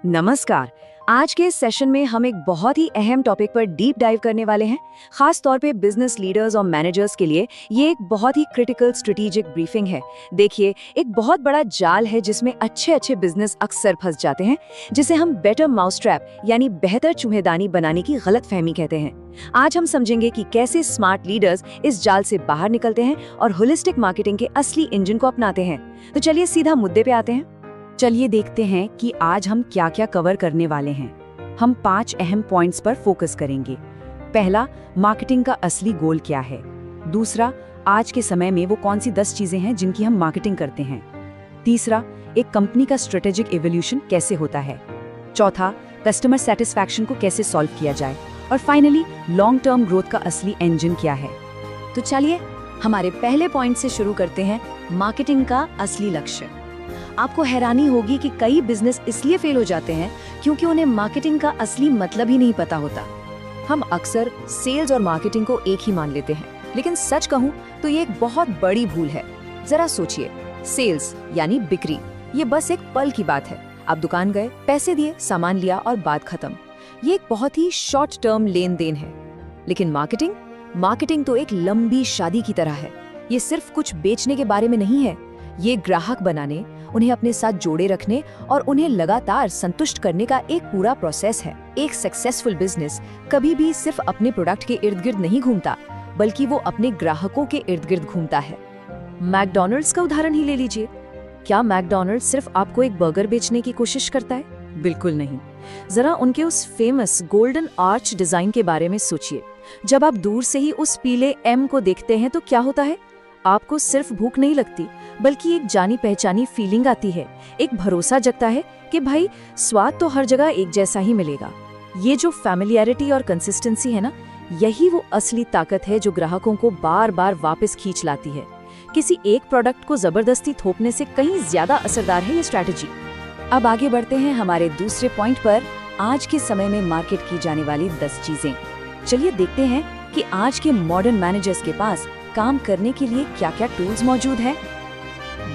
नमस्कार। आज के इस सेशन में हम एक बहुत ही अहम टॉपिक पर डीप डाइव करने वाले हैं। खास तौर पे बिजनेस लीडर्स और मैनेजर्स के लिए ये एक बहुत ही क्रिटिकल स्ट्रेटेजिक ब्रीफिंग है। देखिए, एक बहुत बड़ा जाल है जिसमें अच्छे बिजनेस अक्सर फंस जाते हैं, जिसे हम बेटर माउसट्रैप यानी बेहतर चूहेदानी बनाने की गलतफहमी कहते हैं। आज हम समझेंगे कि कैसे स्मार्ट लीडर्स इस जाल से बाहर निकलते हैं और होलिस्टिक मार्केटिंग के असली इंजन को अपनाते हैं। तो चलिए सीधा मुद्दे पे आते हैं। चलिए देखते हैं कि आज हम क्या क्या कवर करने वाले हैं। हम 5 अहम पॉइंट्स पर फोकस करेंगे। पहला, मार्केटिंग का असली गोल क्या है। दूसरा, आज के समय में वो कौन सी 10 चीजें हैं जिनकी हम मार्केटिंग करते हैं। तीसरा, एक कंपनी का स्ट्रेटेजिक एवोल्यूशन कैसे होता है। चौथा, कस्टमर सेटिस्फैक्शन को कैसे सॉल्व किया जाए। और फाइनली, लॉन्ग टर्म ग्रोथ का असली इंजन क्या है। तो चलिए हमारे पहले पॉइंट से शुरू करते हैं, मार्केटिंग का असली लक्ष्य। आपको हैरानी होगी कि कई बिजनेस इसलिए फेल हो जाते हैं क्योंकि उन्हें मार्केटिंग का असली मतलब ही नहीं पता होता। हम अक्सर सेल्स और मार्केटिंग को एक ही मान लेते हैं, लेकिन सच कहूं तो ये एक बहुत बड़ी भूल है। जरा सोचिए, सेल्स यानी बिक्री, ये बस एक पल की बात है। आप दुकान गए, पैसे दिए, सामान लिया और बात खत्म। ये एक बहुत ही शॉर्ट टर्म लेन देन है। लेकिन मार्केटिंग तो एक लंबी शादी की तरह है। ये सिर्फ कुछ बेचने के बारे में नहीं है। ये ग्राहक बनाने, उन्हें अपने साथ जोड़े रखने और उन्हें लगातार संतुष्ट करने का एक पूरा प्रोसेस है। एक सक्सेसफुल बिजनेस कभी भी सिर्फ अपने प्रोडक्ट के इर्द गिर्द नहीं घूमता, बल्कि वो अपने ग्राहकों के इर्द गिर्द घूमता है। मैकडॉनल्ड्स का उदाहरण ही ले लीजिए। क्या मैकडॉनल्ड्स सिर्फ आपको एक बर्गर बेचने की कोशिश करता है? बिल्कुल नहीं। जरा उनके उस फेमस गोल्डन आर्च डिजाइन के बारे में सोचिए। जब आप दूर से ही उस पीले एम को देखते हैं तो क्या होता है? आपको सिर्फ भूख नहीं लगती, बल्कि एक जानी पहचानी फीलिंग आती है। एक भरोसा जगता है कि भाई, स्वाद तो हर जगह एक जैसा ही मिलेगा। ये जो फैमिलियरिटी और कंसिस्टेंसी है ना, यही वो असली ताकत है जो ग्राहकों को बार बार वापस खींच लाती है। किसी एक प्रोडक्ट को जबरदस्ती थोपने से कहीं ज्यादा असरदार है ये स्ट्रैटेजी। अब आगे बढ़ते हैं हमारे दूसरे पॉइंट पर, आज के समय में मार्केट की जाने वाली 10 चीजें। चलिए देखते हैं कि आज के मॉडर्न मैनेजर्स के पास काम करने के लिए क्या क्या टूल्स मौजूद हैं।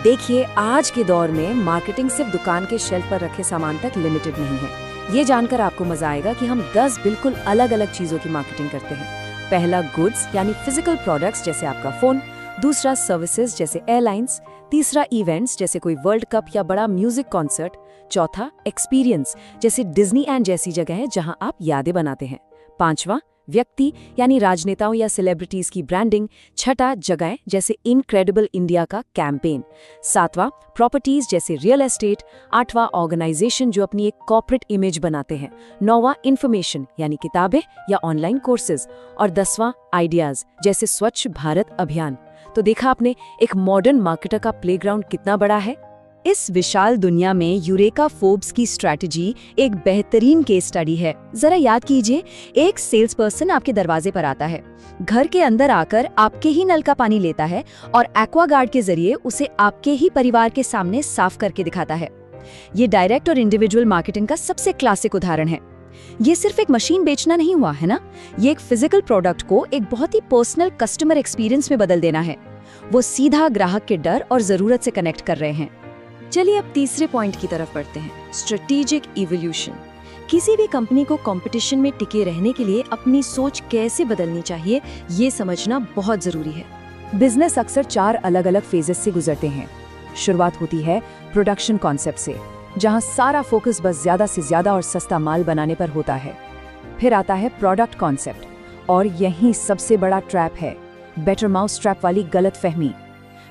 देखिए, आज के दौर में मार्केटिंग सिर्फ दुकान के शेल्फ पर रखे सामान तक लिमिटेड नहीं है। ये जानकर आपको मजा आएगा कि हम 10 बिल्कुल अलग अलग चीजों की मार्केटिंग करते हैं। पहला, गुड्स यानी फिजिकल प्रोडक्ट्स जैसे आपका फोन। दूसरा, सर्विसेज जैसे एयरलाइंस। तीसरा, इवेंट्स जैसे कोई वर्ल्ड कप या बड़ा म्यूजिक कॉन्सर्ट। चौथा, एक्सपीरियंस जैसे डिज्नी एंड जैसी जगह है जहां आप यादें बनाते हैं। पांचवा, व्यक्ति यानी राजनेताओं या सेलिब्रिटीज की ब्रांडिंग। छठा, जगह जैसे इनक्रेडिबल इंडिया का कैंपेन। सातवां, प्रॉपर्टीज जैसे रियल एस्टेट। आठवां, ऑर्गेनाइजेशन जो अपनी एक कॉर्पोरेट इमेज बनाते हैं। नौवां, इंफॉर्मेशन यानी किताबें या ऑनलाइन कोर्सेज। और 10वां, आइडियाज जैसे स्वच्छ भारत अभियान। तो देखा आपने, एक मॉडर्न मार्केटर का प्लेग्राउंड कितना बड़ा है। इस विशाल दुनिया में यूरेका फोर्ब्स की स्ट्रैटेजी एक बेहतरीन केस स्टडी है। जरा याद कीजिए, एक सेल्स पर्सन आपके दरवाजे पर आता है, घर के अंदर आकर आपके ही नल का पानी लेता है और एक्वागार्ड के जरिए उसे आपके ही परिवार के सामने साफ करके दिखाता है। ये डायरेक्ट और इंडिविजुअल मार्केटिंग का सबसे क्लासिक उदाहरण है। ये सिर्फ एक मशीन बेचना नहीं हुआ है ना, ये एक फिजिकल प्रोडक्ट को एक बहुत ही पर्सनल कस्टमर एक्सपीरियंस में बदल देना है। वो सीधा ग्राहक के डर और जरूरत से कनेक्ट कर रहे हैं। चलिए अब तीसरे पॉइंट की तरफ बढ़ते हैं, स्ट्रेटेजिक इवोल्यूशन। किसी भी कंपनी को कंपटीशन में टिके रहने के लिए अपनी सोच कैसे बदलनी चाहिए, ये समझना बहुत जरूरी है। बिजनेस अक्सर 4 अलग अलग फेजेस से गुजरते हैं। शुरुआत होती है प्रोडक्शन कॉन्सेप्ट से, जहां सारा फोकस बस ज्यादा से ज्यादा और सस्ता माल बनाने पर होता है। फिर आता है प्रोडक्ट कॉन्सेप्ट, और यही सबसे बड़ा ट्रैप है, बेटर माउस ट्रैप वाली गलत फहमी।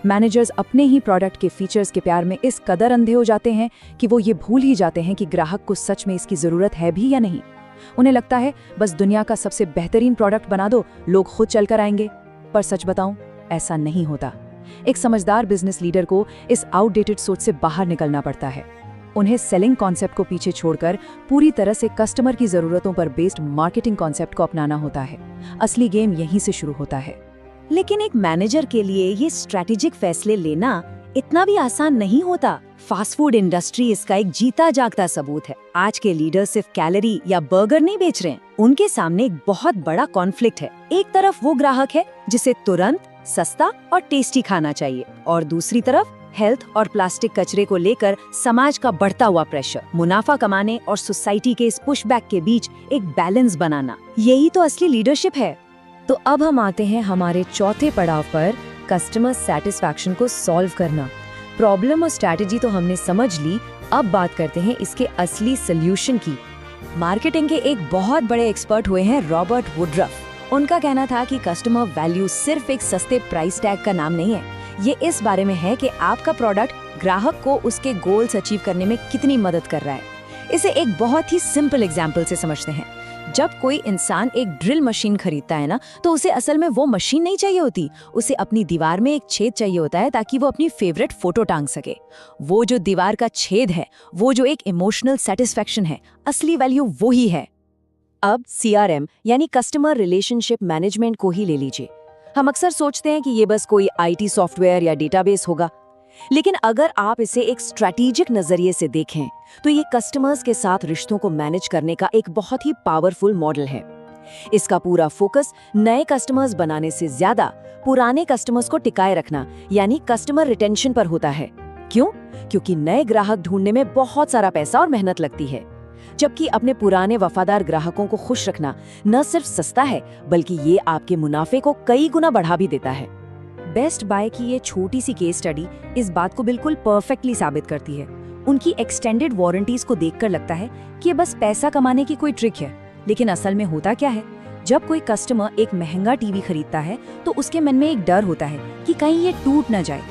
मैनेजर्स अपने ही प्रोडक्ट के फीचर्स के प्यार में इस कदर अंधे हो जाते हैं कि वो ये भूल ही जाते हैं कि ग्राहक को सच में इसकी जरूरत है भी या नहीं। उन्हें लगता है बस दुनिया का सबसे बेहतरीन प्रोडक्ट बना दो, लोग खुद चलकर आएंगे। पर सच बताऊं, ऐसा नहीं होता। एक समझदार बिजनेस लीडर को इस आउटडेटेड सोच से बाहर निकलना पड़ता है। उन्हें सेलिंग कॉन्सेप्ट को पीछे छोड़कर पूरी तरह से कस्टमर की जरूरतों पर बेस्ड मार्केटिंग कॉन्सेप्ट को अपनाना होता है। असली गेम यहीं से शुरू होता है। लेकिन एक मैनेजर के लिए ये स्ट्रैटेजिक फैसले लेना इतना भी आसान नहीं होता। फास्ट फूड इंडस्ट्री इसका एक जीता जागता सबूत है। आज के लीडर सिर्फ कैलोरी या बर्गर नहीं बेच रहे हैं, उनके सामने एक बहुत बड़ा कॉन्फ्लिक्ट है। एक तरफ वो ग्राहक है जिसे तुरंत, सस्ता और टेस्टी खाना चाहिए, और दूसरी तरफ हेल्थ और प्लास्टिक कचरे को लेकर समाज का बढ़ता हुआ प्रेशर, मुनाफा कमाने और सोसाइटी के इस पुशबैक के बीच एक बैलेंस बनाना, यही तो असली लीडरशिप है। तो अब हम आते हैं हमारे चौथे पड़ाव पर, कस्टमर सेटिस्फैक्शन को सॉल्व करना। प्रॉब्लम और स्ट्रैटेजी तो हमने समझ ली, अब बात करते हैं इसके असली सॉल्यूशन की। मार्केटिंग के एक बहुत बड़े एक्सपर्ट हुए हैं रॉबर्ट वुडरफ। उनका कहना था कि कस्टमर वैल्यू सिर्फ एक सस्ते प्राइस टैग का नाम नहीं है, ये इस बारे में है कि आपका प्रोडक्ट ग्राहक को उसके गोल्स अचीव करने में कितनी मदद कर रहा है। इसे एक बहुत ही सिंपल एग्जाम्पल से समझते हैं। जब कोई इंसान एक ड्रिल मशीन खरीदता है ना, तो उसे असल में वो मशीन नहीं चाहिए होती, उसे अपनी दीवार में एक छेद चाहिए होता है ताकि वो अपनी फेवरेट फोटो टांग सके। वो जो दीवार का छेद है, वो जो एक इमोशनल सेटिस्फैक्शन है, असली वैल्यू वो ही है। अब CRM यानी कस्टमर रिलेशनशिप मैनेजमेंट को ही ले लीजिए। हम अक्सर सोचते हैं कि ये बस कोई IT सॉफ्टवेयर या डेटाबेस होगा, लेकिन अगर आप इसे एक स्ट्रैटेजिक नजरिए से देखें तो ये कस्टमर्स के साथ रिश्तों को मैनेज करने का एक बहुत ही पावरफुल मॉडल है। इसका पूरा फोकस नए कस्टमर्स बनाने से ज्यादा पुराने कस्टमर्स को टिकाए रखना यानी कस्टमर रिटेंशन पर होता है। क्यों? क्योंकि नए ग्राहक ढूंढने में बहुत सारा पैसा और मेहनत लगती है, जबकि अपने पुराने वफादार ग्राहकों को खुश रखना न सिर्फ सस्ता है, बल्कि ये आपके मुनाफे को कई गुना बढ़ा भी देता है। बेस्ट बाय की ये छोटी सी केस स्टडी इस बात को बिल्कुल परफेक्टली साबित करती है। उनकी एक्सटेंडेड वारंटीज को देखकर लगता है कि ये बस पैसा कमाने की कोई ट्रिक है, लेकिन असल में होता क्या है? जब कोई कस्टमर एक महंगा टीवी खरीदता है तो उसके मन में एक डर होता है कि कहीं ये टूट न जाए।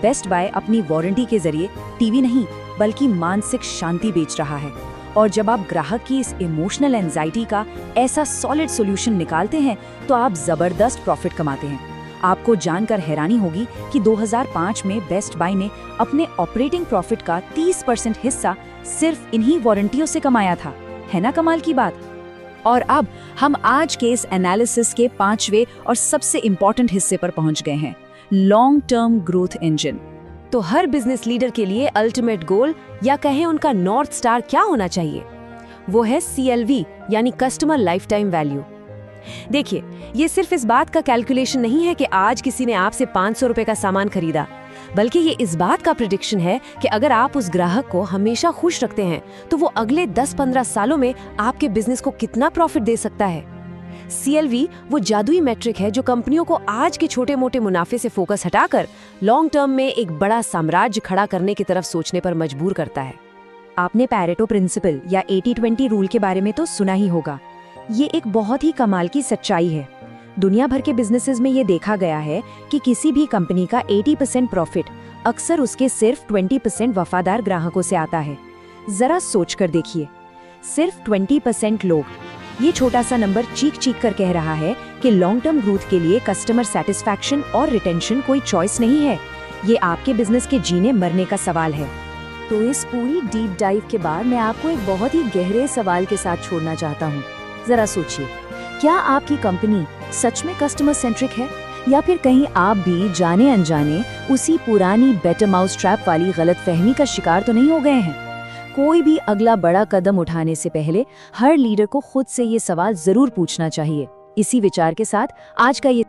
बेस्ट बाय अपनी वारंटी के जरिए टीवी नहीं बल्कि मानसिक शांति बेच रहा है। और जब आप ग्राहक की इस इमोशनल एंजाइटी का ऐसा सॉलिड सॉल्यूशन निकालते हैं तो आप जबरदस्त प्रॉफिट कमाते हैं। आपको जानकर हैरानी होगी कि 2005 में बेस्ट बाय ने अपने ऑपरेटिंग प्रॉफिट का 30% हिस्सा सिर्फ इन्हीं वारंटियों से कमाया था। है ना कमाल की बात? और अब हम आज के इस एनालिसिस के 5वें और सबसे इम्पोर्टेंट हिस्से पर पहुंच गए हैं, लॉन्ग टर्म ग्रोथ इंजन। तो हर बिजनेस लीडर के लिए अल्टीमेट गोल या कहें उनका नॉर्थ स्टार क्या होना चाहिए? वो है CLV यानी कस्टमर लाइफ टाइम वैल्यू। देखिए, ये सिर्फ इस बात का कैलकुलेशन नहीं है कि आज किसी ने आपसे 500 रुपए का सामान खरीदा, बल्कि ये इस बात का प्रेडिक्शन है कि अगर आप उस ग्राहक को हमेशा खुश रखते हैं तो वो अगले 10-15 सालों में आपके बिजनेस को कितना प्रॉफिट दे सकता है। CLV वो जादुई मैट्रिक है जो कंपनियों को आज के छोटे मोटे मुनाफे से फोकस हटाकर लॉन्ग टर्म में एक बड़ा साम्राज्य खड़ा करने की तरफ सोचने पर मजबूर करता है। आपने पैरेटो प्रिंसिपल या 80-20 रूल के बारे में तो सुना ही होगा। ये एक बहुत ही कमाल की सच्चाई है। दुनिया भर के बिजनेसेस में ये देखा गया है कि किसी भी कंपनी का 80% प्रॉफिट अक्सर उसके सिर्फ 20% वफादार ग्राहकों से आता है। जरा सोच कर देखिए, सिर्फ 20% लोग। ये छोटा सा नंबर चीख चीख कर कह रहा है कि लॉन्ग टर्म ग्रोथ के लिए कस्टमर सेटिस्फैक्शन और रिटेंशन कोई चॉइस नहीं है, ये आपके बिजनेस के जीने मरने का सवाल है। तो इस पूरी डीप डाइव के बाद मैं आपको एक बहुत ही गहरे सवाल के साथ छोड़ना चाहता हूँ। जरा सोचिए, क्या आपकी कंपनी सच में कस्टमर सेंट्रिक है या फिर कहीं आप भी जाने अनजाने उसी पुरानी बेटर माउस ट्रैप वाली गलतफहमी का शिकार तो नहीं हो गए हैं? कोई भी अगला बड़ा कदम उठाने से पहले हर लीडर को खुद से ये सवाल जरूर पूछना चाहिए। इसी विचार के साथ आज का ये